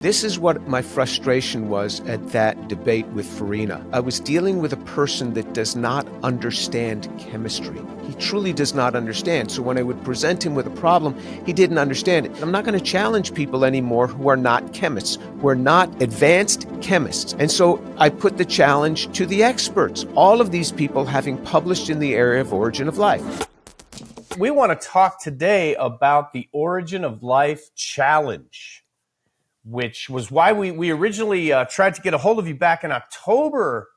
This is what my frustration was at that debate with Farina. I was dealing with a person that does not understand chemistry. He truly does not understand. So when I would present him with a problem, he didn't understand it. I'm not going to challenge people anymore who are not chemists, who are not advanced chemists. And so I put the challenge to the experts, all of these people having published in the area of origin of life. We want to talk today about the Origin of Life Challenge, which was why we originally tried to get a hold of you back in October,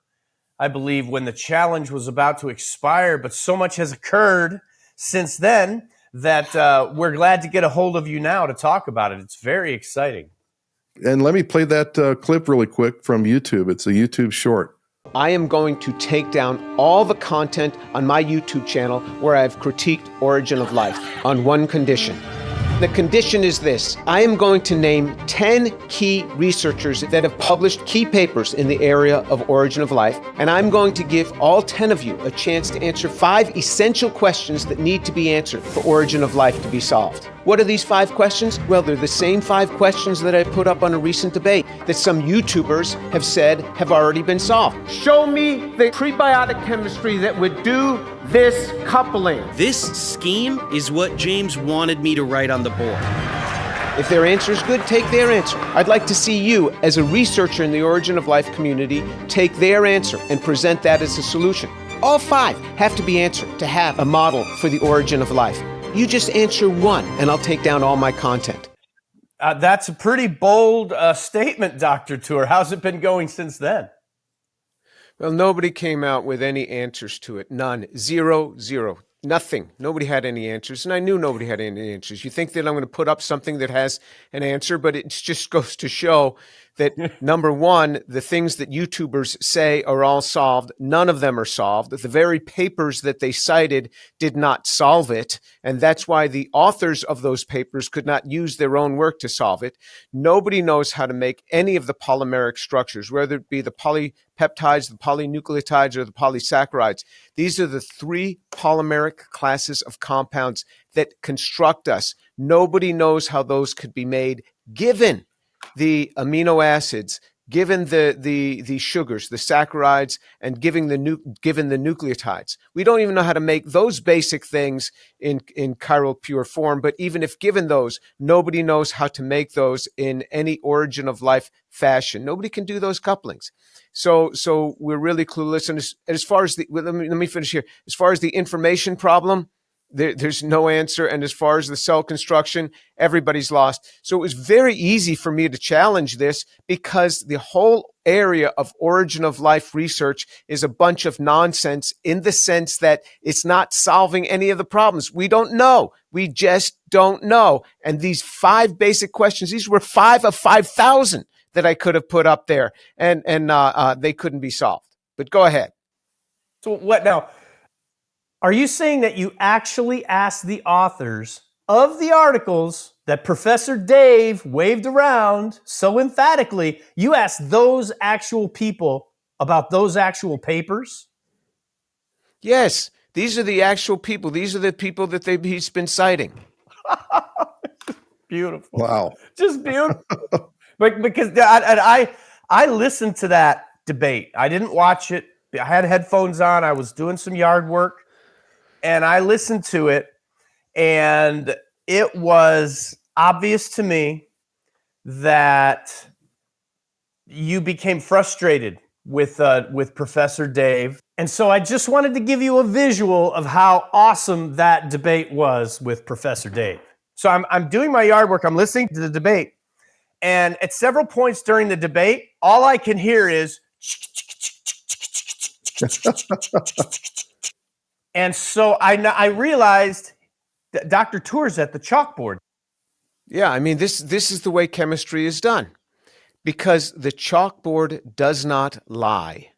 I believe, when the challenge was about to expire. But so much has occurred since then that we're glad to get a hold of you now to talk about it. It's very exciting. And let me play that clip really quick from YouTube. It's a YouTube short. I am going to take down all the content on my YouTube channel where I've critiqued Origin of Life on one condition. The condition is this: I am going to name 10 key researchers that have published key papers in the area of origin of life, and I'm going to give all 10 of you a chance to answer 5 essential questions that need to be answered for origin of life to be solved. What are these 5 questions? Well, they're the same 5 questions that I put up on a recent debate that some YouTubers have said have already been solved. Show me the prebiotic chemistry that would do this coupling. This scheme is what James wanted me to write on the board. If their answer is good, take their answer. I'd like to see you, as a researcher in the Origin of Life community, take their answer and present that as a solution. All 5 have to be answered to have a model for the origin of life. You just answer one, and I'll take down all my content. That's a pretty bold statement, Dr. Tour. How's it been going since then? Well, nobody came out with any answers to it. None. Zero. Nothing. Nobody had any answers, and I knew nobody had any answers. You think that I'm going to put up something that has an answer, but it just goes to show that, number one, the things that YouTubers say are all solved. None of them are solved. The very papers that they cited did not solve it, and that's why the authors of those papers could not use their own work to solve it. Nobody knows how to make any of the polymeric structures, whether it be the polypeptides, the polynucleotides, or the polysaccharides. These are the 3 polymeric classes of compounds that construct us. Nobody knows how those could be made, given the amino acids, given the sugars, the saccharides, and given the nucleotides. We don't even know how to make those basic things in chiral pure form, but even if given those, nobody knows how to make those in any origin of life fashion. Nobody can do those couplings. So we're really clueless. And as far as let me finish here. As far as the information problem, there's no answer. And as far as the cell construction, everybody's lost. So it was very easy for me to challenge this because the whole area of origin of life research is a bunch of nonsense in the sense that it's not solving any of the problems. We don't know. We just don't know. And these 5 basic questions, these were 5 of 5,000 that I could have put up there, and they couldn't be solved. But go ahead. So what now? Are you saying that you actually asked the authors of the articles that Professor Dave waved around so emphatically, you asked those actual people about those actual papers? Yes, these are the actual people. These are the people that he's been citing. Beautiful. Wow. Just beautiful. But because I listened to that debate. I didn't watch it. I had headphones on. I was doing some yard work. And I listened to it, and it was obvious to me that you became frustrated with Professor Dave. And so I just wanted to give you a visual of how awesome that debate was with Professor Dave. So I'm doing my yard work. I'm listening to the debate. And at several points during the debate, all I can hear is and so I realized that Dr. Tour's at the chalkboard. Yeah, I mean, this is the way chemistry is done, because the chalkboard does not lie.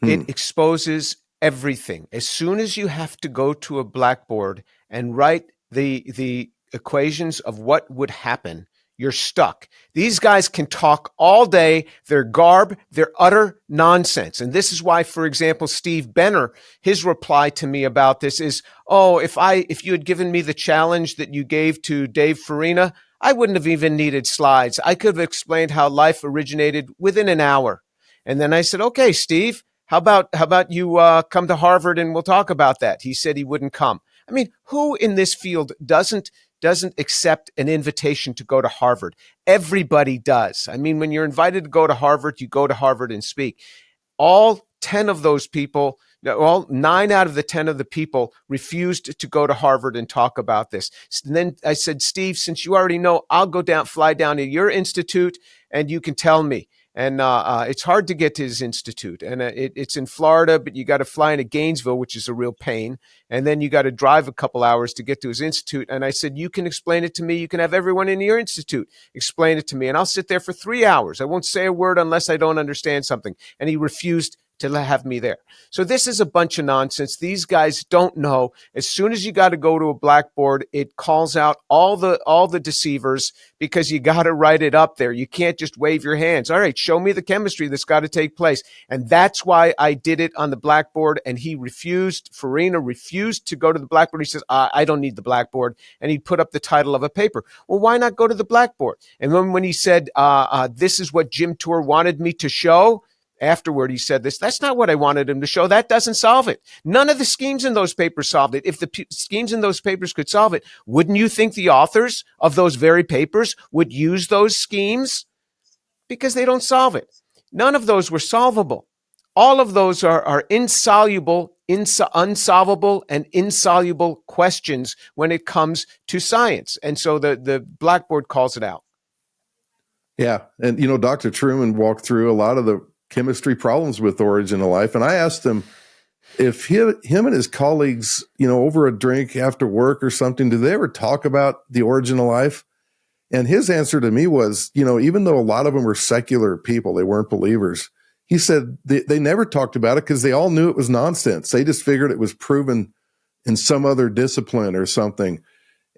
It exposes everything. As soon as you have to go to a blackboard and write the equations of what would happen, you're stuck. These guys can talk all day. They're garb. They're utter nonsense. And this is why, for example, Steve Benner, his reply to me about this is, oh, if you had given me the challenge that you gave to Dave Farina, I wouldn't have even needed slides. I could have explained how life originated within an hour. And then I said, okay, Steve, how about you come to Harvard and we'll talk about that? He said he wouldn't come. I mean, who in this field doesn't accept an invitation to go to Harvard? Everybody does. I mean, when you're invited to go to Harvard, you go to Harvard and speak. All 10 of those people, all 9 out of the 10 of the people refused to go to Harvard and talk about this. And then I said, Steve, since you already know, I'll fly down to your institute and you can tell me. And it's hard to get to his institute. And it's in Florida, but you got to fly into Gainesville, which is a real pain. And then you got to drive a couple hours to get to his institute. And I said, you can explain it to me. You can have everyone in your institute explain it to me. And I'll sit there for 3 hours. I won't say a word unless I don't understand something. And he refused to have me there. So this is a bunch of nonsense. These guys don't know. As soon as you got to go to a blackboard, it calls out all the deceivers, because you got to write it up there. You can't just wave your hands. All right, show me the chemistry that's got to take place. And that's why I did it on the blackboard. And he refused. Farina refused to go to the blackboard. He says, I don't need the blackboard. And he put up the title of a paper. Well, why not go to the blackboard? And then when he said, this is what Jim Tour wanted me to show, afterward, he said this, that's not what I wanted him to show. That doesn't solve it. None of the schemes in those papers solved it. If the schemes in those papers could solve it, wouldn't you think the authors of those very papers would use those schemes? Because they don't solve it. None of those were solvable. All of those are unsolvable and insoluble questions when it comes to science. And so the blackboard calls it out. Yeah. And, Dr. Truman walked through a lot of the chemistry problems with Origin of Life. And I asked him if him and his colleagues, over a drink after work or something, do they ever talk about the origin of life? And his answer to me was, even though a lot of them were secular people, they weren't believers. He said they never talked about it because they all knew it was nonsense. They just figured it was proven in some other discipline or something.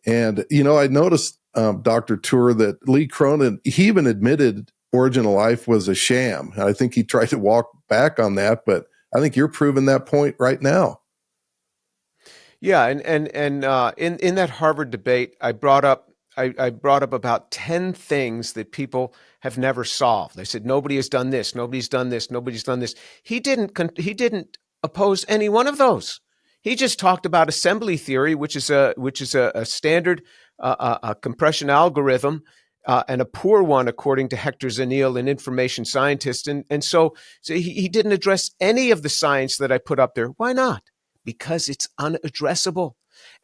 And, I noticed, Dr. Tour, that Lee Cronin, he even admitted Origin of Life was a sham. I think he tried to walk back on that, but I think you're proving that point right now. Yeah, and in that Harvard debate, I brought up about 10 things that people have never solved. I said nobody has done this, nobody's done this, nobody's done this. He didn't oppose any one of those. He just talked about assembly theory, which is a standard compression algorithm. And a poor one, according to Hector Zanil, an information scientist. And so he didn't address any of the science that I put up there. Why not? Because it's unaddressable.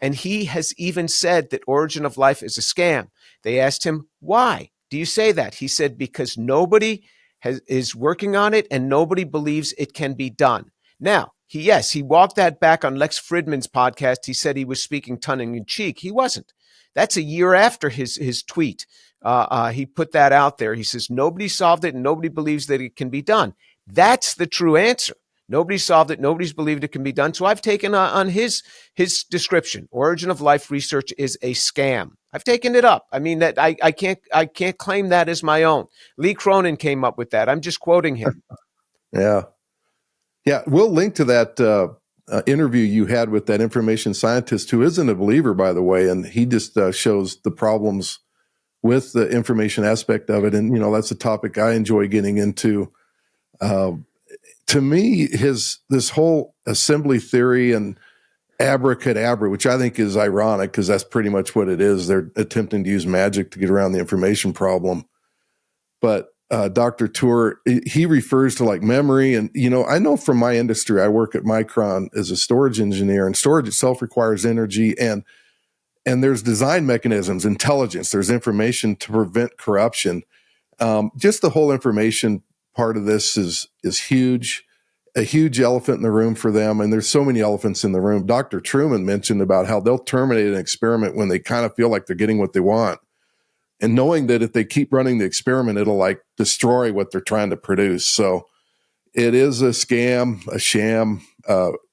And he has even said that Origin of Life is a scam. They asked him, why do you say that? He said, because nobody is working on it and nobody believes it can be done. Now, he walked that back on Lex Fridman's podcast. He said he was speaking tongue-in-cheek. He wasn't. That's a year after his tweet. He put that out there. He says, nobody solved it and nobody believes that it can be done. That's the true answer. Nobody solved it. Nobody's believed it can be done. So I've taken on his description. Origin of Life research is a scam. I've taken it up. I mean, that I can't claim that as my own. Lee Cronin came up with that. I'm just quoting him. Yeah. We'll link to that interview you had with that information scientist who isn't a believer, by the way, and he just shows the problems with the information aspect of it. And, that's a topic I enjoy getting into. To me, this whole assembly theory and abracadabra, which I think is ironic because that's pretty much what it is. They're attempting to use magic to get around the information problem. But Dr. Tour, he refers to like memory. And, I know from my industry, I work at Micron as a storage engineer, and storage itself requires energy and there's design mechanisms, intelligence, there's information to prevent corruption. Just the whole information part of this is huge, a huge elephant in the room for them. And there's so many elephants in the room. Dr. Truman mentioned about how they'll terminate an experiment when they kind of feel like they're getting what they want. And knowing that if they keep running the experiment, it'll like destroy what they're trying to produce. So it is a scam, a sham,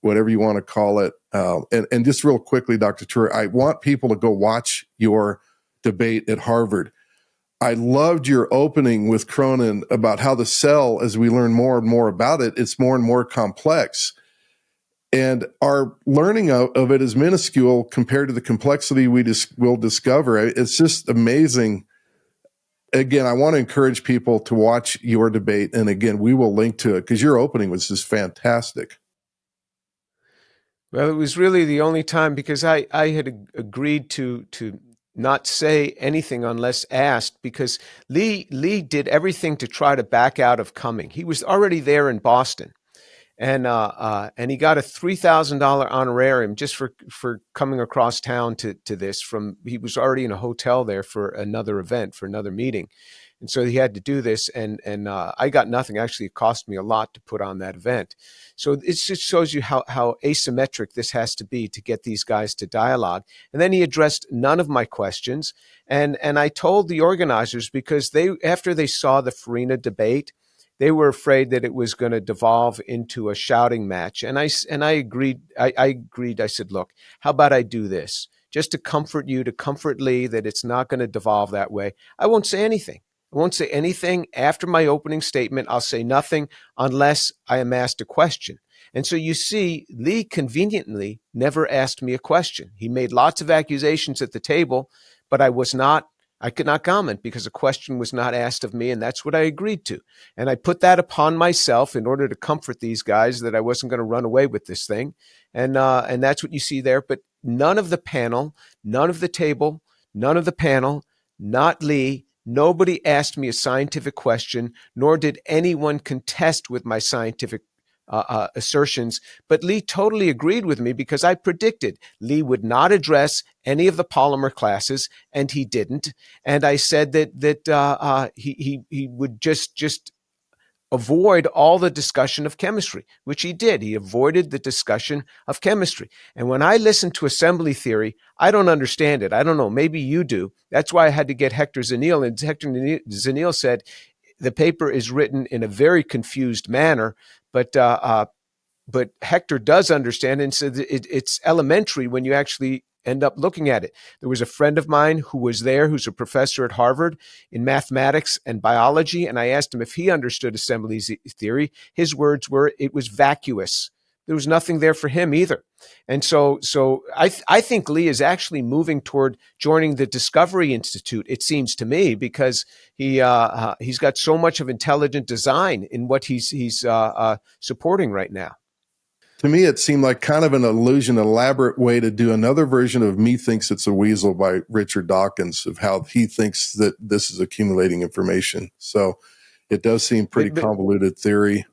whatever you want to call it. And just real quickly, Dr. Tour, I want people to go watch your debate at Harvard. I loved your opening with Cronin about how the cell, as we learn more and more about it, it's more and more complex. And our learning of it is minuscule compared to the complexity we will discover. It's just amazing. Again, I want to encourage people to watch your debate. And again, we will link to it because your opening was just fantastic. Well, it was really the only time because I had agreed to not say anything unless asked because Lee did everything to try to back out of coming. He was already there in Boston. And he got a $3,000 honorarium just for coming across town to this. He was already in a hotel there for another event, for another meeting, and so he had to do this. And I got nothing. Actually, it cost me a lot to put on that event. So it just shows you how asymmetric this has to be to get these guys to dialogue. And then he addressed none of my questions. And I told the organizers because after they saw the Farina debate, they were afraid that it was going to devolve into a shouting match. And I agreed. I agreed. I said, look, how about I do this? Just to comfort you, to comfort Lee, that it's not going to devolve that way. I won't say anything. I won't say anything after my opening statement. I'll say nothing unless I am asked a question. And so you see, Lee conveniently never asked me a question. He made lots of accusations at the table, but I could not comment because a question was not asked of me, and that's what I agreed to. And I put that upon myself in order to comfort these guys that I wasn't going to run away with this thing. And that's what you see there. But none of the panel, none of the table, none of the panel, not Lee, nobody asked me a scientific question, nor did anyone contest with my scientific assertions. But Lee totally agreed with me because I predicted Lee would not address any of the polymer classes, and he didn't. And I said that he would just avoid all the discussion of chemistry, which he did. He avoided the discussion of chemistry. And when I listen to assembly theory, I don't understand it. I don't know. Maybe you do. That's why I had to get Hector Zanil. And Hector Zanil said the paper is written in a very confused manner, but Hector does understand, and so it's elementary when you actually end up looking at it. There was a friend of mine who was there, who's a professor at Harvard in mathematics and biology, and I asked him if he understood assembly theory. His words were, it was vacuous. There was nothing there for him either. And so I think Lee is actually moving toward joining the Discovery Institute, it seems to me, because he's got so much of intelligent design in what he's supporting right now. To me, it seemed like kind of an elaborate way to do another version of Me Thinks It's a Weasel by Richard Dawkins, of how he thinks that this is accumulating information. So it does seem pretty convoluted theory.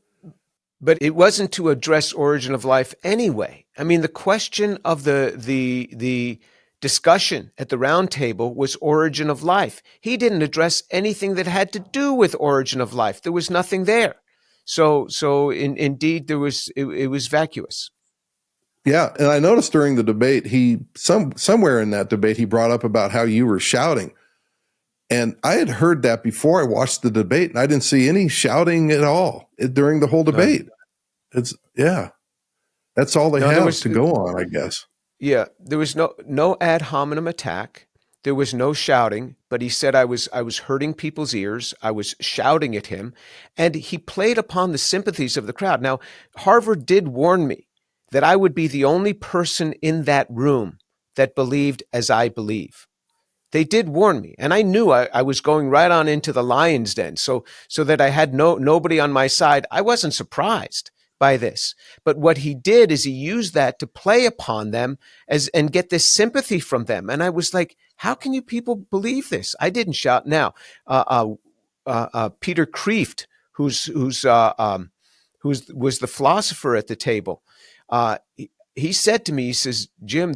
But it wasn't to address origin of life anyway. I mean, the question of the discussion at the round table was origin of life. He didn't address anything that had to do with origin of life. There was nothing there. So indeed, it was vacuous. Yeah, and I noticed during the debate, somewhere in that debate, he brought up about how you were shouting. And I had heard that before I watched the debate, and I didn't see any shouting at all during the whole debate. That's all they have to go on, I guess. Yeah, there was no ad hominem attack. There was no shouting, but he said I was hurting people's ears. I was shouting at him, and he played upon the sympathies of the crowd. Now, Harvard did warn me that I would be the only person in that room that believed as I believe. They did warn me, and I knew I was going right on into the lion's den, so that I had nobody on my side. I wasn't surprised by this. But what he did is he used that to play upon them and get this sympathy from them. And I was like, how can you people believe this? I didn't shout. Now, Peter Kreeft, who's was the philosopher at the table, he said to me, he says, Jim,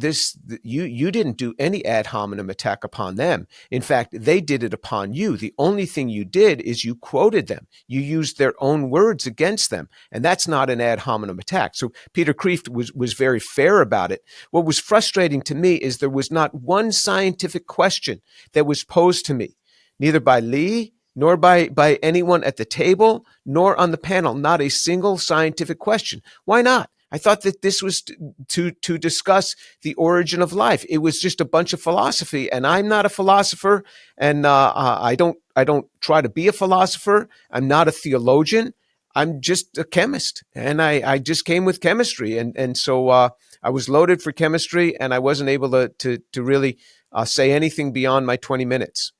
you didn't do any ad hominem attack upon them. In fact, they did it upon you. The only thing you did is you quoted them. You used their own words against them. And that's not an ad hominem attack. So Peter Kreeft was very fair about it. What was frustrating to me is there was not one scientific question that was posed to me, neither by Lee nor by anyone at the table, nor on the panel, not a single scientific question. Why not? I thought that this was to discuss the origin of life. It was just a bunch of philosophy, and I'm not a philosopher, and I don't try to be a philosopher. I'm not a theologian. I'm just a chemist, and I just came with chemistry, and so I was loaded for chemistry, and I wasn't able to really say anything beyond my 20 minutes.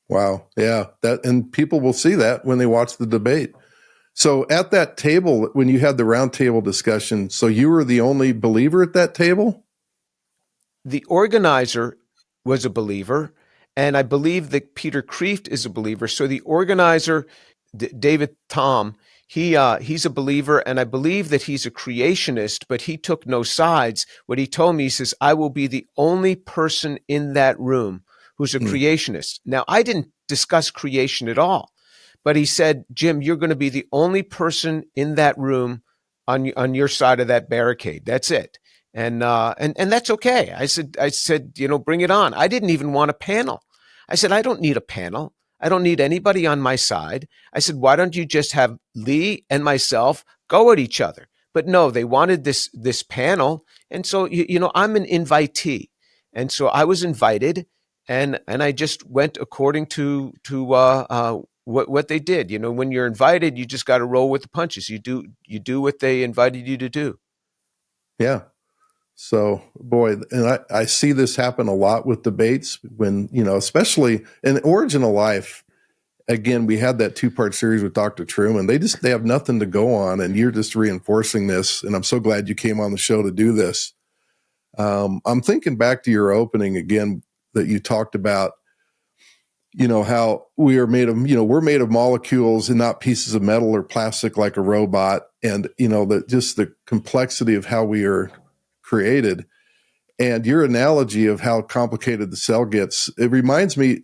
Wow. Yeah. And people will see that when they watch the debate. So at that table, when you had the roundtable discussion, so you were the only believer at that table? The organizer was a believer, and I believe that Peter Kreeft is a believer. So the organizer, David Tom, he's a believer, and I believe that he's a creationist, but he took no sides. What he told me, he says, I will be the only person in that room who's a creationist. Now, I didn't discuss creation at all, but he said, Jim, you're going to be the only person in that room on your side of that barricade. That's it. And that's okay. I said, bring it on. I didn't even want a panel. I said, I don't need a panel. I don't need anybody on my side. I said, why don't you just have Lee and myself go at each other? But no, they wanted this panel. And so, I'm an invitee. And so I was invited, and I just went according to what they did. When you're invited, you just got to roll with the punches. You do what they invited you to do. Yeah. So, boy, and I see this happen a lot with debates when, especially in Origin of Life. Again, we had that 2-part series with Dr. Truman. They have nothing to go on, and you're just reinforcing this. And I'm so glad you came on the show to do this. I'm thinking back to your opening again, that you talked about, how we are made of, we're made of molecules and not pieces of metal or plastic like a robot. And, the complexity of how we are created. And your analogy of how complicated the cell gets, it reminds me,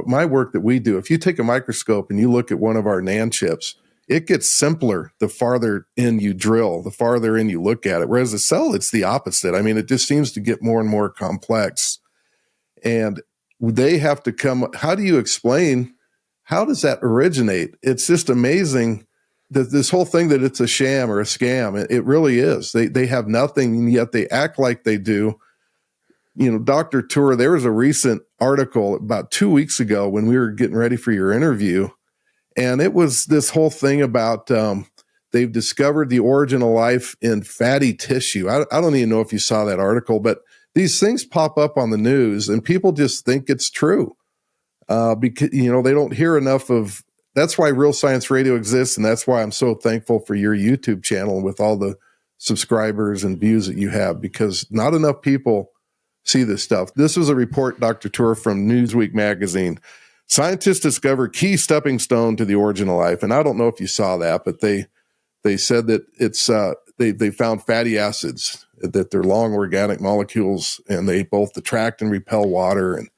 my work that we do. If you take a microscope and you look at one of our NAND chips, it gets simpler the farther in you drill, the farther in you look at it. Whereas a cell, it's the opposite. I mean, it just seems to get more and more complex. And they have to come. How do you explain, how does that originate? It's just amazing that this whole thing, that it's a sham or a scam. It really is. They have nothing, and yet they act like they do. Dr. Tour, there was a recent article about 2 weeks ago when we were getting ready for your interview, and it was this whole thing about they've discovered the origin of life in fatty tissue. I don't even know if you saw that article, but these things pop up on the news, and people just think it's true because they don't hear enough of. That's why Real Science Radio exists, and that's why I'm so thankful for your YouTube channel with all the subscribers and views that you have, because not enough people see this stuff. This was a report, Dr. Tour, from Newsweek magazine. Scientists discover key stepping stone to the origin of life. And I don't know if you saw that, but they said that it's they found fatty acids, that they're long organic molecules, and they both attract and repel water. And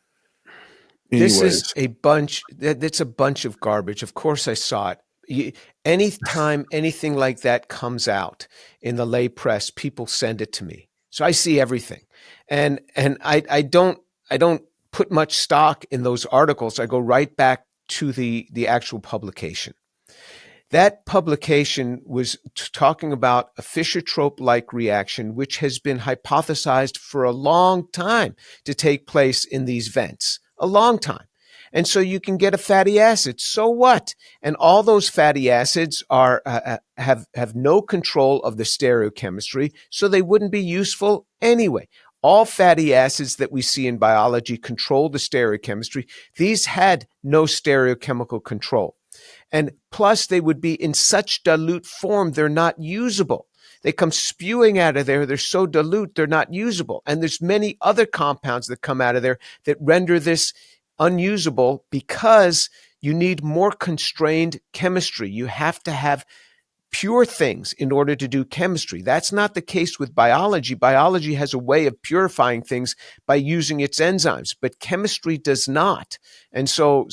anyways. This is a bunch. That's a bunch of garbage. Of course, I saw it. Anytime anything like that comes out in the lay press, people send it to me, so I see everything. And I don't put much stock in those articles. I go right back to the actual publication. That publication was talking about a Fischer-Tropsch-like reaction, which has been hypothesized for a long time to take place in these vents, a long time. And so you can get a fatty acid. So what? And all those fatty acids are have no control of the stereochemistry, so they wouldn't be useful anyway. All fatty acids that we see in biology control the stereochemistry. These had no stereochemical control. And plus, they would be in such dilute form, they're not usable. They come spewing out of there. They're so dilute, they're not usable. And there's many other compounds that come out of there that render this unusable, because you need more constrained chemistry. You have to have pure things in order to do chemistry. That's not the case with biology. Biology has a way of purifying things by using its enzymes, but chemistry does not. And so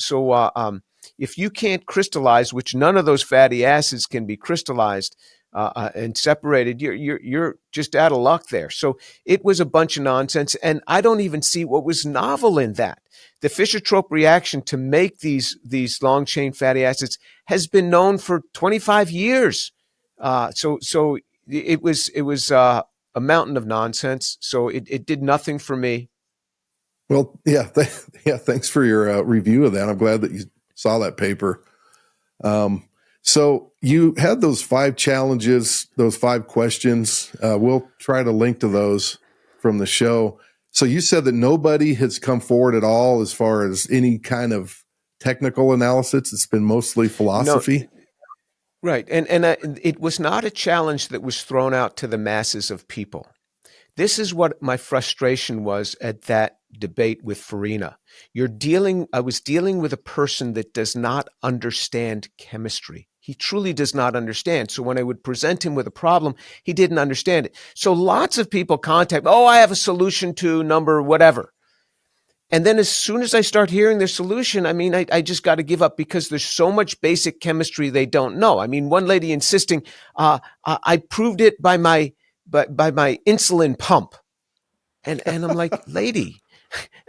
if you can't crystallize, which none of those fatty acids can be crystallized and separated, you're just out of luck there. So it was a bunch of nonsense, and I don't even see what was novel in that. The Fischer-Tropsch reaction to make these long chain fatty acids has been known for 25 years. So it was a mountain of nonsense. So it did nothing for me. Well, yeah, thanks for your review of that. I'm glad that you saw that paper. So you had those 5 challenges, those 5 questions. We'll try to link to those from the show. So you said that nobody has come forward at all as far as any kind of technical analysis. It's been mostly philosophy. Right. And it was not a challenge that was thrown out to the masses of people. This is what my frustration was at that debate with Farina. I was dealing with a person that does not understand chemistry. He truly does not understand. So when I would present him with a problem, he didn't understand it. So lots of people contact, I have a solution to number whatever. And then as soon as I start hearing their solution, I just got to give up because there's so much basic chemistry they don't know. One lady insisting, I proved it by my insulin pump. And I'm like, lady,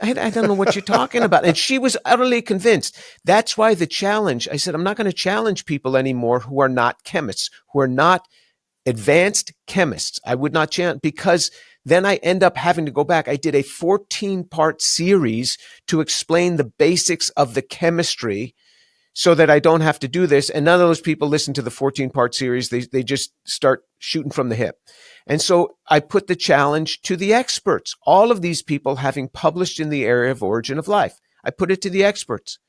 I don't know what you're talking about. And she was utterly convinced. That's why the challenge, I said, I'm not going to challenge people anymore who are not chemists, who are not advanced chemists. I would not challenge, because then I end up having to go back. I did a 14-part series to explain the basics of the chemistry so that I don't have to do this. And none of those people listen to the 14-part series. They just start shooting from the hip. And so I put the challenge to the experts, all of these people having published in the area of origin of life. I put it to the experts,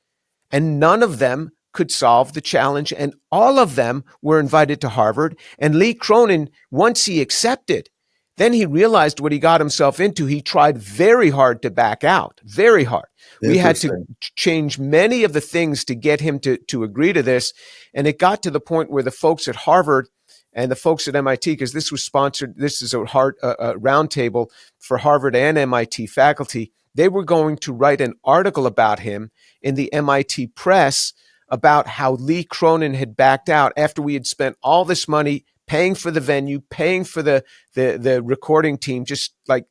and none of them could solve the challenge. And all of them were invited to Harvard. And Lee Cronin, once he accepted, then he realized what he got himself into. He tried very hard to back out, very hard. We had to change many of the things to get him to agree to this. And it got to the point where the folks at Harvard and the folks at MIT, because this was sponsored, this is a roundtable for Harvard and MIT faculty, they were going to write an article about him in the MIT press about how Lee Cronin had backed out after we had spent all this money paying for the venue, paying for the recording team, just like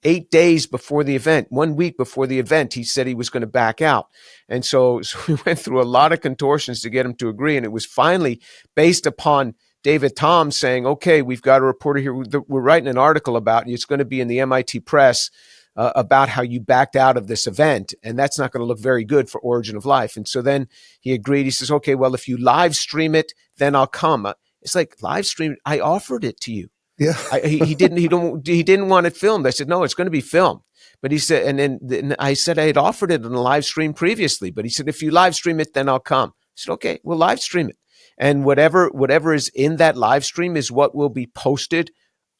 8 days before the event, 1 week before the event, he said he was going to back out. And so we went through a lot of contortions to get him to agree. And it was finally based upon David Tom saying, okay, we've got a reporter here. We're writing an article about you. It's going to be in the MIT press about how you backed out of this event. And that's not going to look very good for Origin of Life. And so then he agreed. He says, okay, well, if you live stream it, then I'll come. It's like, live stream. I offered it to you. Yeah. He didn't want it filmed. I said, no, it's going to be filmed. But he said, and then I said I had offered it on a live stream previously, but he said, if you live stream it, then I'll come. I said, okay, we'll live stream it. And whatever is in that live stream is what will be posted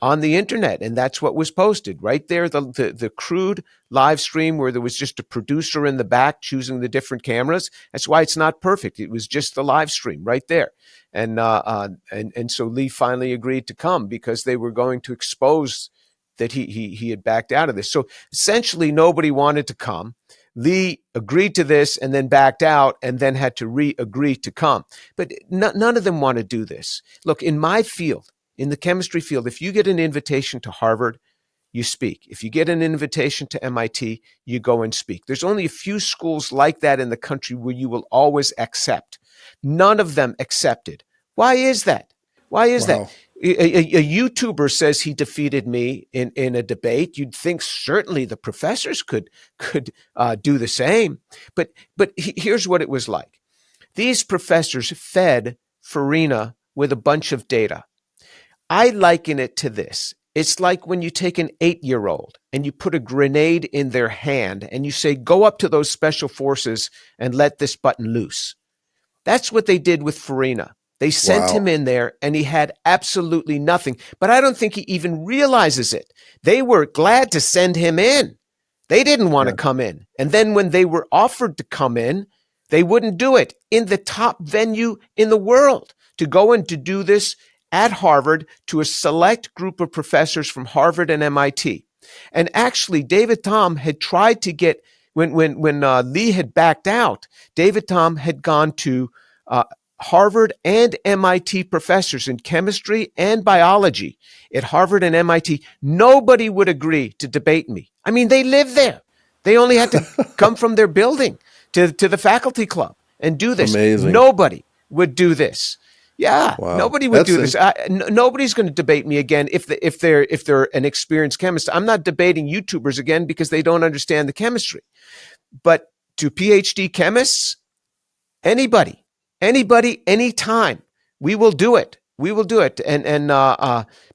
on the internet. And that's what was posted right there. The crude live stream where there was just a producer in the back choosing the different cameras. That's why it's not perfect. It was just the live stream right there. And so Lee finally agreed to come because they were going to expose that he had backed out of this. So essentially nobody wanted to come. Lee agreed to this and then backed out and then had to re-agree to come. But none of them want to do this. Look, in my field, in the chemistry field, if you get an invitation to Harvard, you speak. If you get an invitation to MIT, you go and speak. There's only a few schools like that in the country where you will always accept. None of them accepted. Why is that? Why is that? A YouTuber says he defeated me in a debate. You'd think certainly the professors could do the same. But here's what it was like. These professors fed Farina with a bunch of data. I liken it to this. It's like when you take an 8-year-old and you put a grenade in their hand and you say, go up to those special forces and let this button loose. That's what they did with Farina. They sent him in there and he had absolutely nothing. But I don't think he even realizes it. They were glad to send him in. They didn't want to come in. And then when they were offered to come in, they wouldn't do it in the top venue in the world to go and to do this at Harvard to a select group of professors from Harvard and MIT. And actually, David Tom had tried to get, when Lee had backed out, David Tom had gone to Harvard and MIT professors in chemistry and biology at Harvard and MIT. Nobody would agree to debate me. I mean, they live there. They only had to come from their building to the faculty club and do this. Amazing. Nobody would do this. Yeah, nobody would do this. Nobody's going to debate me again if they're an experienced chemist. I'm not debating YouTubers again because they don't understand the chemistry. But to PhD chemists, anybody Anybody, anytime, we will do it. We will do it. And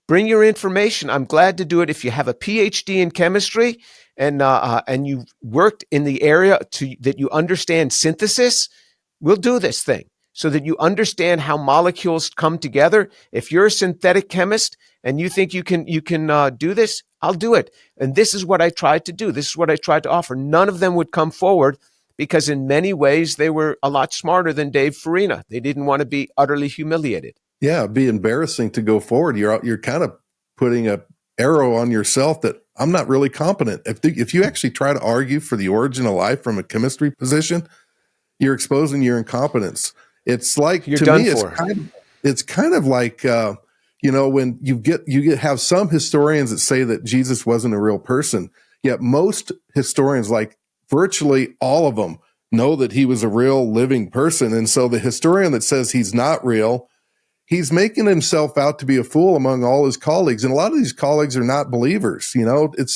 bring your information. I'm glad to do it. If you have a PhD in chemistry and you worked in the area that you understand synthesis, we'll do this thing so that you understand how molecules come together. If you're a synthetic chemist and you think you can do this, I'll do it. And this is what I tried to do. This is what I tried to offer. None of them would come forward because in many ways they were a lot smarter than Dave Farina. They didn't want to be utterly humiliated. Yeah, it'd be embarrassing to go forward. You're kind of putting a arrow on yourself that I'm not really competent. If you actually try to argue for the origin of life from a chemistry position, you're exposing your incompetence. It's like, you're to done me, for. it's kind of like when you have some historians that say that Jesus wasn't a real person, yet most historians, like virtually all of them, know that he was a real living person. And so the historian that says he's not real, he's making himself out to be a fool among all his colleagues. And a lot of these colleagues are not believers. It's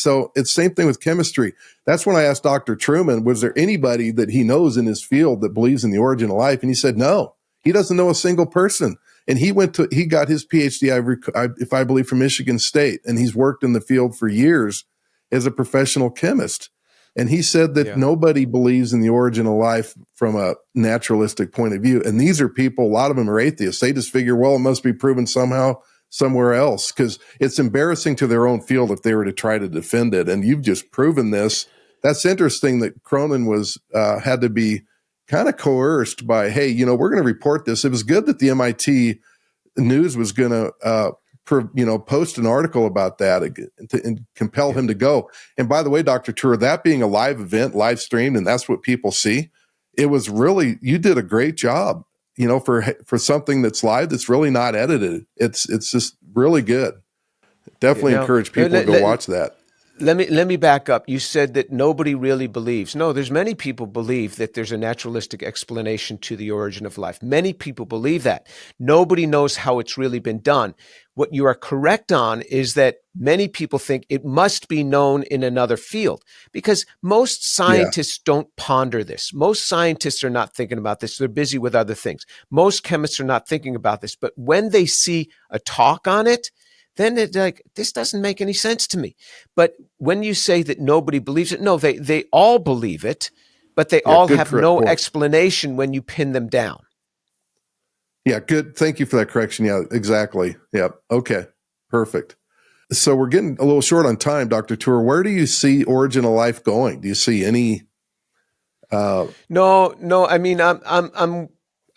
same thing with chemistry. That's when I asked Dr. Truman, was there anybody that he knows in his field that believes in the origin of life? And he said, no, he doesn't know a single person. And he got his PhD, if I believe, from Michigan State. And he's worked in the field for years as a professional chemist. And he said that nobody believes in the origin of life from a naturalistic point of view. And these are people, a lot of them are atheists. They just figure, well, it must be proven somehow somewhere else, because it's embarrassing to their own field if they were to try to defend it. And you've just proven this. That's interesting that Cronin had to be kind of coerced by, hey, we're going to report this. It was good that the MIT News was going to post an article about that and compel him to go. And by the way, Dr. Tour, that being a live event, live streamed, and that's what people see, it was really, you did a great job, for something that's live, that's really not edited. It's just really good. Definitely encourage people to go watch that. Let me back up. You said that nobody really believes. No, there's many people believe that there's a naturalistic explanation to the origin of life. Many people believe that. Nobody knows how it's really been done. What you are correct on is that many people think it must be known in another field, because most scientists don't ponder this. Most scientists are not thinking about this. They're busy with other things. Most chemists are not thinking about this. But when they see a talk on it, then it's like, this doesn't make any sense to me. But when you say that nobody believes it, no, they all believe it, but they all have no explanation when you pin them down. Yeah, good. Thank you for that correction. Yeah, exactly. Yeah. Okay, perfect. So we're getting a little short on time, Dr. Tour. Where do you see origin of life going? Do you see any? No. I mean,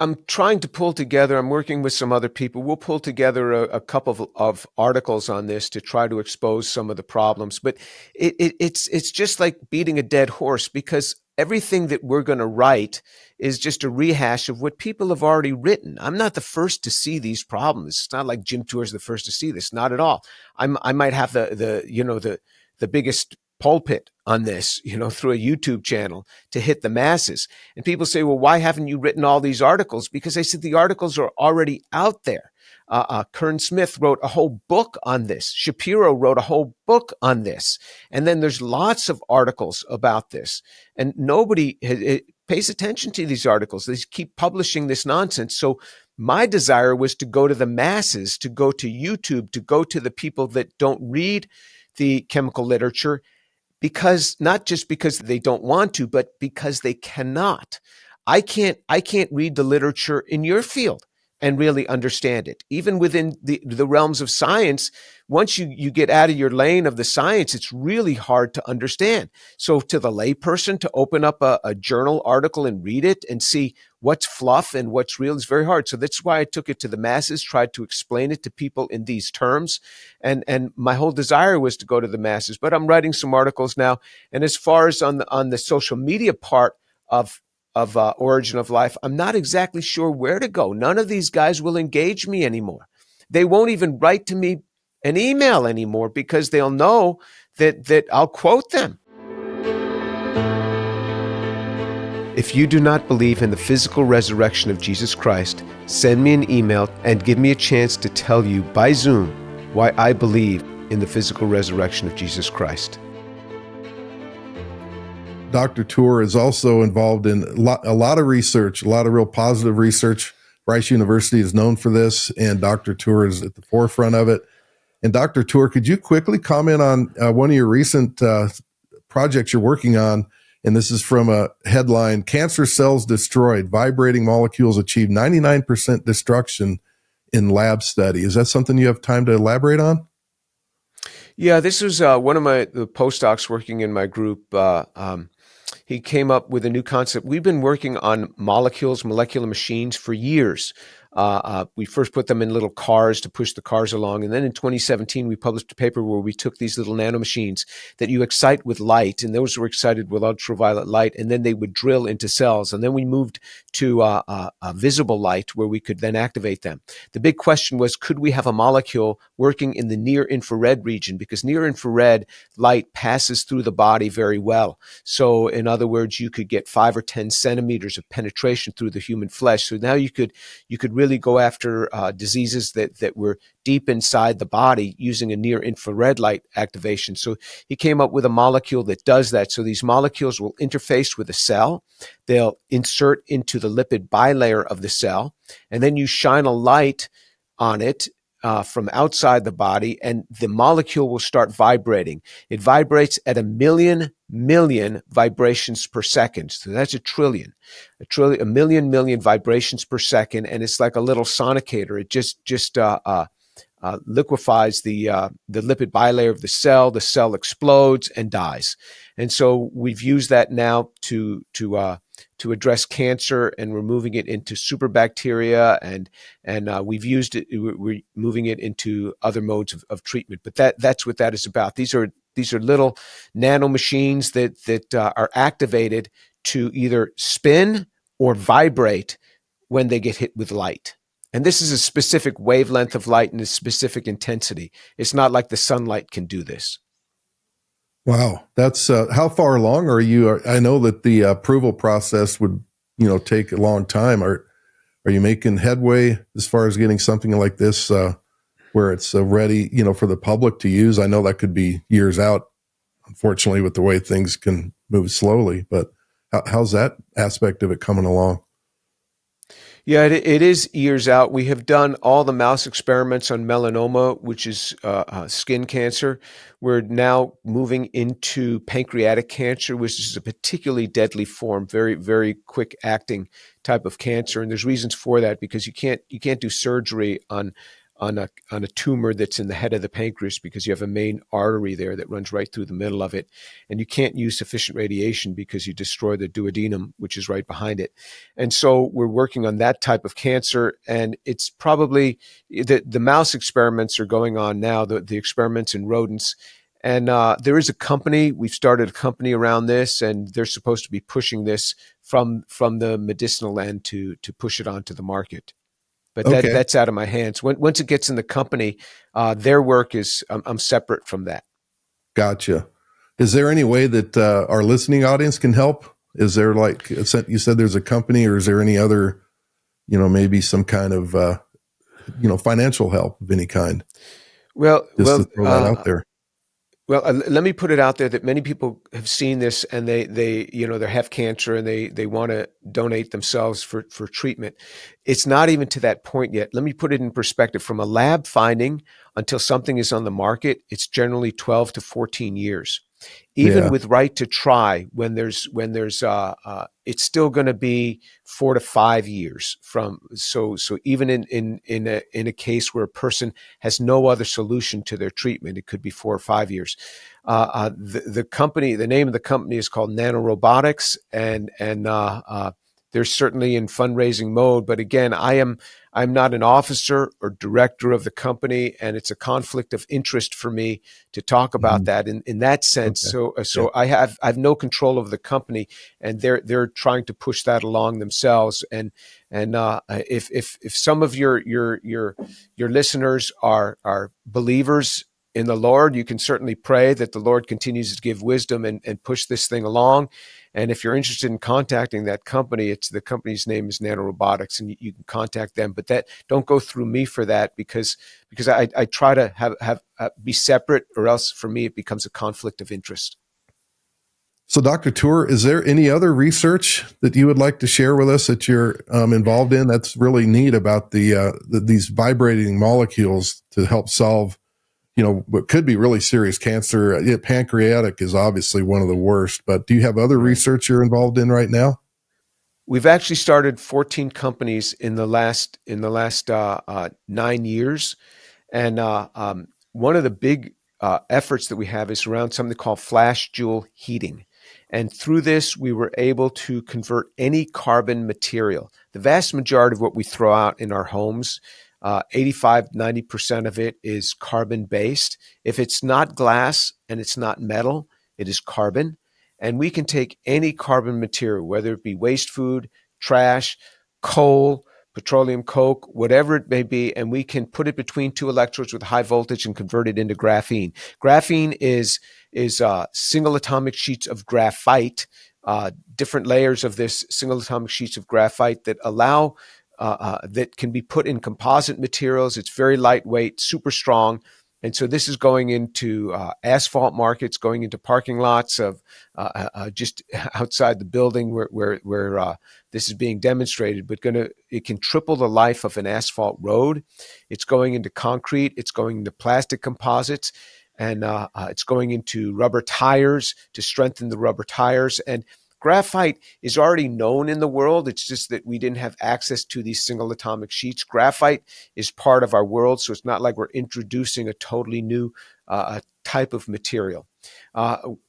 I'm trying to pull together. I'm working with some other people. We'll pull together a couple of articles on this to try to expose some of the problems. But it's just like beating a dead horse, because everything that we're going to write is just a rehash of what people have already written. I'm not the first to see these problems. It's not like Jim Tour is the first to see this. Not at all. I might have the biggest pulpit on this, through a YouTube channel to hit the masses. And people say, well, why haven't you written all these articles? Because I said the articles are already out there. Kern Smith wrote a whole book on this. Shapiro wrote a whole book on this. And then there's lots of articles about this. And nobody pays attention to these articles. They keep publishing this nonsense. So my desire was to go to the masses, to go to YouTube, to go to the people that don't read the chemical literature, because not just because they don't want to, but because they cannot. I can't read the literature in your field and really understand it. Even within the realms of science, once you get out of your lane of the science, it's really hard to understand. So to the layperson, to open up a journal article and read it and see what's fluff and what's real is very hard. So that's why I took it to the masses, tried to explain it to people in these terms. And my whole desire was to go to the masses. But I'm writing some articles now. And as far as on the social media part of origin of life, I'm not exactly sure where to go. None of these guys will engage me anymore. They won't even write to me an email anymore, because they'll know that I'll quote them. If you do not believe in the physical resurrection of Jesus Christ, send me an email and give me a chance to tell you by Zoom why I believe in the physical resurrection of Jesus Christ. Dr. Tour is also involved in a lot of research, a lot of real positive research. Rice University is known for this, and Dr. Tour is at the forefront of it. And Dr. Tour, could you quickly comment on one of your recent projects you're working on? And this is from a headline, Cancer Cells Destroyed, Vibrating Molecules Achieve 99% Destruction in Lab Study. Is that something you have time to elaborate on? Yeah, this was one of the postdocs working in my group. He came up with a new concept. We've been working on molecules, molecular machines for years. We first put them in little cars to push the cars along. And then in 2017, we published a paper where we took these little nanomachines that you excite with light, and those were excited with ultraviolet light, and then they would drill into cells. And then we moved to visible light where we could then activate them. The big question was, could we have a molecule working in the near infrared region? Because near infrared light passes through the body very well. So in other words, you could get 5 or 10 centimeters of penetration through the human flesh. So now you could really go after diseases that were deep inside the body using a near infrared light activation. So he came up with a molecule that does that. So these molecules will interface with a cell. They'll insert into the lipid bilayer of the cell, and then you shine a light on it from outside the body, and the molecule will start vibrating. It vibrates at 1 million vibrations per second. So that's a million vibrations per second, and it's like a little sonicator. It just liquefies the lipid bilayer of the cell. The cell explodes and dies. And so we've used that now to address cancer, and we're moving it into superbacteria, and we've used it. We're moving it into other modes of treatment. But that's what that is about. These are little nanomachines that are activated to either spin or vibrate when they get hit with light. And this is a specific wavelength of light and a specific intensity. It's not like the sunlight can do this. Wow. That's how far along are you? I know that the approval process would, take a long time. Are you making headway as far as getting something like this where it's ready, for the public to use? I know that could be years out, unfortunately, with the way things can move slowly. But how's that aspect of it coming along? Yeah, it is years out. We have done all the mouse experiments on melanoma, which is skin cancer. We're now moving into pancreatic cancer, which is a particularly deadly form, very, very quick acting type of cancer. And there's reasons for that, because you can't do surgery on a tumor that's in the head of the pancreas, because you have a main artery there that runs right through the middle of it. And you can't use sufficient radiation because you destroy the duodenum, which is right behind it. And so we're working on that type of cancer. And it's probably the mouse experiments are going on now, the experiments in rodents. And there is a company, we've started a company around this, and they're supposed to be pushing this from the medicinal end to push it onto the market. But that's out of my hands. Once it gets in the company, their work is, I'm separate from that. Gotcha. Is there any way that our listening audience can help? Is there, like you said, there's a company, or is there any other, maybe some kind of, financial help of any kind? To throw that out there. Well, let me put it out there that many people have seen this, and they have cancer, and they want to donate themselves for treatment. It's not even to that point yet. Let me put it in perspective. From a lab finding until something is on the market, it's generally 12 to 14 years. Even with right to try, when there's it's still going to be 4 to 5 years from. So even in a case where a person has no other solution to their treatment, it could be 4 or 5 years. The company, the name of the company is called Nanorobotics, and they're certainly in fundraising mode. But again, I'm not an officer or director of the company, and it's a conflict of interest for me to talk about that in that sense. Okay. So I have no control over the company, and they're trying to push that along themselves. And if some of your listeners are believers in the Lord, you can certainly pray that the Lord continues to give wisdom and push this thing along. And if you're interested in contacting that company, the company's name is Nanorobotics, and you can contact them. But don't go through me for that, because I try to have be separate, or else for me it becomes a conflict of interest. So, Dr. Tour, is there any other research that you would like to share with us that you're involved in? That's really neat about these vibrating molecules to help solve, what could be really serious cancer. Pancreatic is obviously one of the worst, but do you have other research you're involved in right now? We've actually started 14 companies in the last 9 years, and one of the big efforts that we have is around something called flash joule heating. And through this, we were able to convert any carbon material. The vast majority of what we throw out in our homes, 85-90% of it is carbon-based. If it's not glass and it's not metal, it is carbon. And we can take any carbon material, whether it be waste food, trash, coal, petroleum coke, whatever it may be, and we can put it between two electrodes with high voltage and convert it into graphene. Graphene is single atomic sheets of graphite, different layers of this single atomic sheets of graphite that allow that can be put in composite materials. It's very lightweight, super strong. And so this is going into asphalt markets, going into parking lots of just outside the building where this is being demonstrated. But it can triple the life of an asphalt road. It's going into concrete. It's going into plastic composites, and it's going into rubber tires to strengthen the rubber tires. And graphite is already known in the world. It's just that we didn't have access to these single atomic sheets. Graphite is part of our world, so it's not like we're introducing a totally new type of material.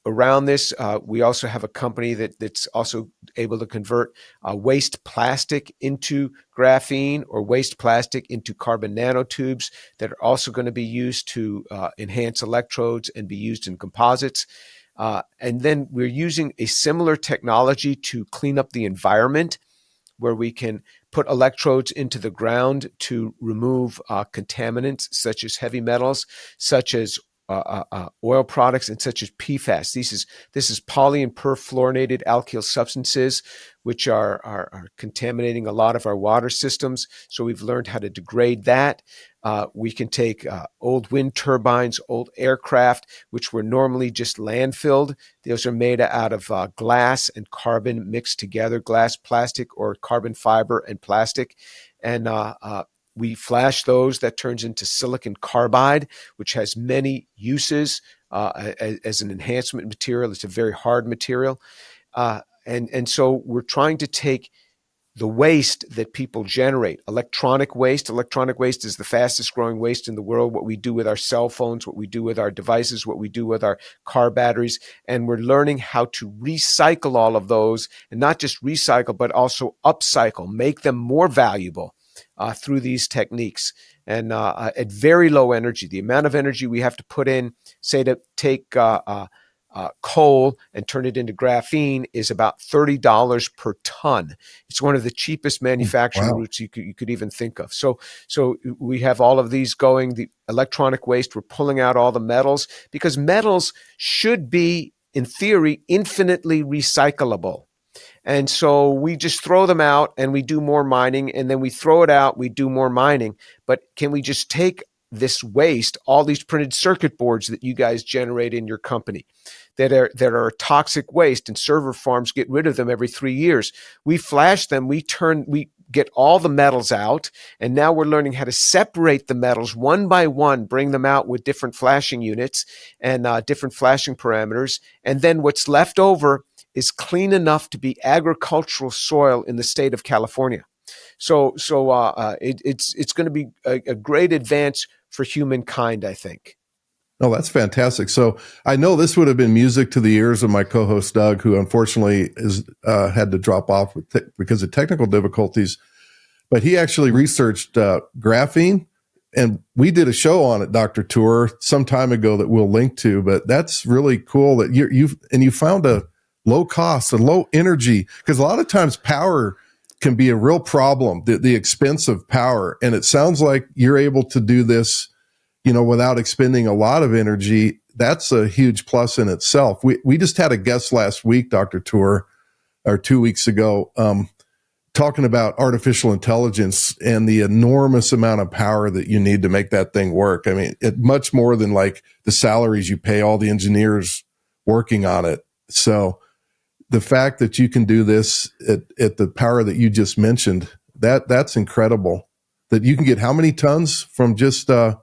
Around this, we also have a company that's also able to convert waste plastic into graphene or waste plastic into carbon nanotubes that are also going to be used to enhance electrodes and be used in composites. And then we're using a similar technology to clean up the environment, where we can put electrodes into the ground to remove contaminants such as heavy metals, such as oil products, and such as PFAS. This is poly and perfluorinated alkyl substances, which are contaminating a lot of our water systems. So we've learned how to degrade that. We can take old wind turbines, old aircraft, which were normally just landfilled. Those are made out of glass and carbon mixed together, glass, plastic, or carbon fiber and plastic. And we flash those. That turns into silicon carbide, which has many uses as an enhancement material. It's a very hard material. And so we're trying to take the waste that people generate. Electronic waste is the fastest growing waste in the world. What we do with our cell phones, what we do with our devices, what we do with our car batteries. And we're learning how to recycle all of those, and not just recycle, but also upcycle, make them more valuable through these techniques. And at very low energy, the amount of energy we have to put in, say to take coal and turn it into graphene, is about $30 per ton. It's one of the cheapest manufacturing routes you could even think of. So we have all of these going. The electronic waste, we're pulling out all the metals, because metals should be, in theory, infinitely recyclable. And so we just throw them out and we do more mining, and then we throw it out, we do more mining. But can we just take this waste, all these printed circuit boards that you guys generate in your company that are toxic waste, and server farms get rid of them every 3 years? We flash them, we get all the metals out, and now we're learning how to separate the metals one by one, bring them out with different flashing units and different flashing parameters. And then what's left over is clean enough to be agricultural soil in the state of California. So it's going to be a great advance for humankind, I think. Oh, that's fantastic. So I know this would have been music to the ears of my co-host, Doug, who unfortunately had to drop off because of technical difficulties. But he actually researched graphene, and we did a show on it, Dr. Tour, some time ago that we'll link to. But that's really cool that you found a low cost and low energy, because a lot of times power can be a real problem, the expense of power. And it sounds like you're able to do this, without expending a lot of energy. That's a huge plus in itself. We just had a guest last week, Dr. Tour, or 2 weeks ago, talking about artificial intelligence and the enormous amount of power that you need to make that thing work. I mean, much more than like the salaries you pay all the engineers working on it. So the fact that you can do this at the power that you just mentioned, that's incredible. That you can get how many tons from just the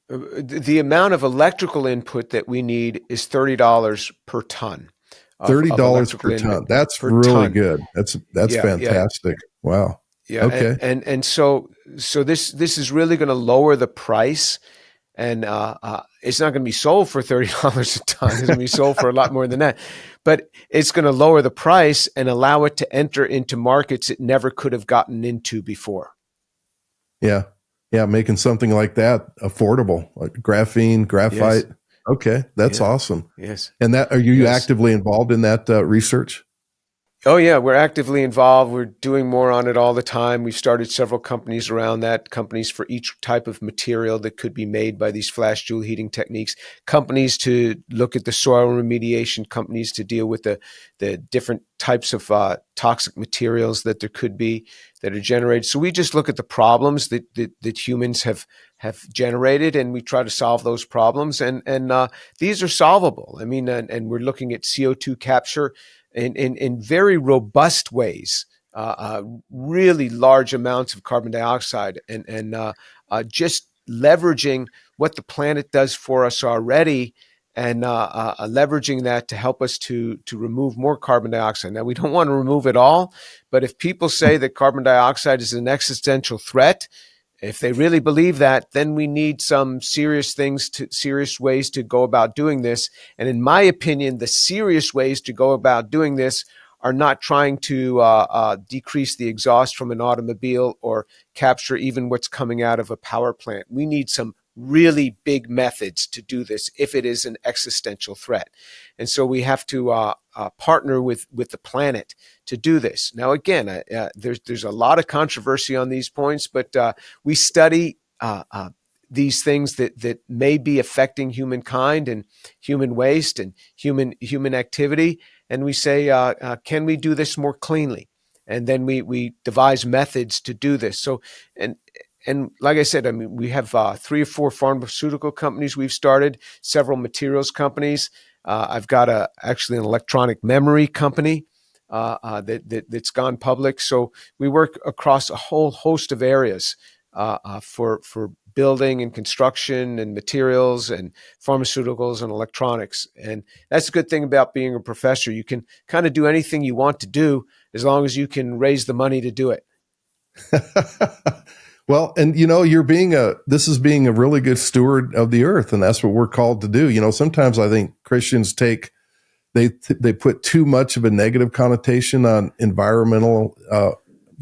amount of electrical input that we need is $30 per ton. $30 per ton. That's really good. That's fantastic. Yeah. Wow. Yeah. Okay. And so this is really going to lower the price, and it's not going to be sold for $30 a ton. It's going to be sold for a lot more than that, but it's going to lower the price and allow it to enter into markets it never could have gotten into before. Yeah. Yeah. Making something like that affordable, like graphene, graphite. Yes. Okay. That's awesome. Yes. And are you actively involved in that research? Oh, yeah, we're actively involved. We're doing more on it all the time. We've started several companies around that, companies for each type of material that could be made by these flash Joule heating techniques, companies to look at the soil remediation, companies to deal with the different types of toxic materials that there could be that are generated. So we just look at the problems that humans have generated, and we try to solve those problems. And these are solvable. I mean, and we're looking at CO2 capture in very robust ways, really large amounts of carbon dioxide, and just leveraging what the planet does for us already, and leveraging that to help us to remove more carbon dioxide. Now, we don't want to remove it all, but if people say that carbon dioxide is an existential threat, if they really believe that, then we need some serious ways to go about doing this. And in my opinion, the serious ways to go about doing this are not trying to decrease the exhaust from an automobile or capture even what's coming out of a power plant. We need some really big methods to do this if it is an existential threat. And so we have to partner with the planet to do this. Now, again, there's a lot of controversy on these points, but we study these things that may be affecting humankind and human waste and human activity. And we say, can we do this more cleanly? And then we devise methods to do this. So, and like I said, I mean, we have 3 or 4 pharmaceutical companies we've started, several materials companies. I've got actually an electronic memory company that's gone public. So we work across a whole host of areas for building and construction and materials and pharmaceuticals and electronics. And that's a good thing about being a professor. You can kind of do anything you want to do as long as you can raise the money to do it. Well, and this is being a really good steward of the earth, and that's what we're called to do. Sometimes I think Christians they put too much of a negative connotation on environmental,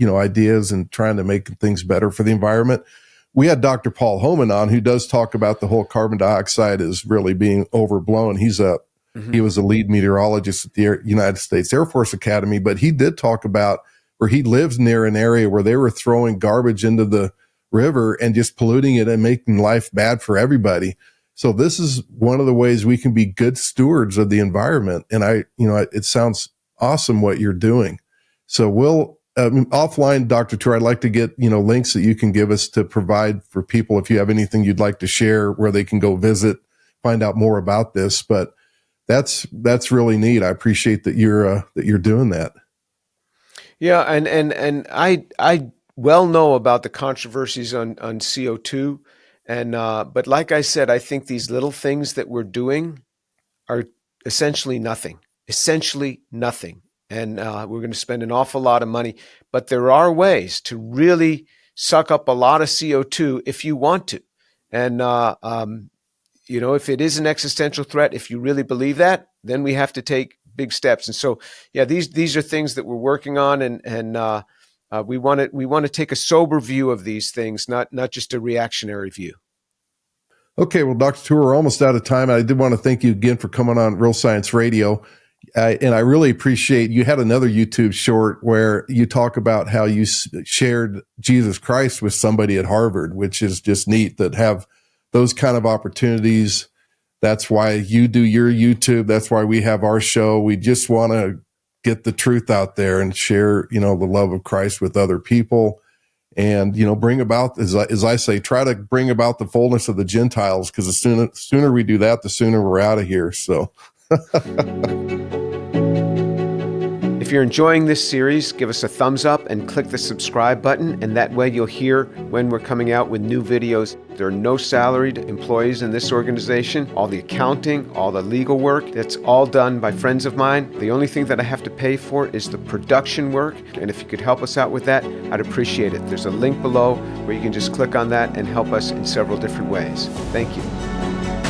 ideas and trying to make things better for the environment. We had Dr. Paul Homan on, who does talk about the whole carbon dioxide is really being overblown. He was a lead meteorologist at the United States Air Force Academy, but he did talk about where he lives near an area where they were throwing garbage into the river and just polluting it and making life bad for everybody. So this is one of the ways we can be good stewards of the environment. And it sounds awesome what you're doing. So we'll offline, Dr. Tour, I'd like to get, links that you can give us to provide for people if you have anything you'd like to share where they can go visit, find out more about this. But that's really neat. I appreciate that you're doing that. Yeah, and I well know about the controversies on CO2, and but like I said, I think these little things that we're doing are essentially nothing, and we're going to spend an awful lot of money. But there are ways to really suck up a lot of CO2 if you want to, and if it is an existential threat, if you really believe that, then we have to take big steps. And so, yeah, these are things that we're working on, and we want to take a sober view of these things, not just a reactionary view. Okay, well, Dr. Tour, we're almost out of time. I did want to thank you again for coming on Real Science Radio. And I really appreciate you had another YouTube short where you talk about how you shared Jesus Christ with somebody at Harvard, which is just neat that have those kind of opportunities. That's why you do your YouTube. That's why we have our show. We just want to get the truth out there and share, the love of Christ with other people, and, bring about, as I say, try to bring about the fullness of the Gentiles, because the sooner we do that, the sooner we're out of here. So. If you're enjoying this series, give us a thumbs up and click the subscribe button, and that way you'll hear when we're coming out with new videos. There are no salaried employees in this organization. All the accounting, all the legal work, that's all done by friends of mine. The only thing that I have to pay for is the production work, and if you could help us out with that, I'd appreciate it. There's a link below where you can just click on that and help us in several different ways. Thank you.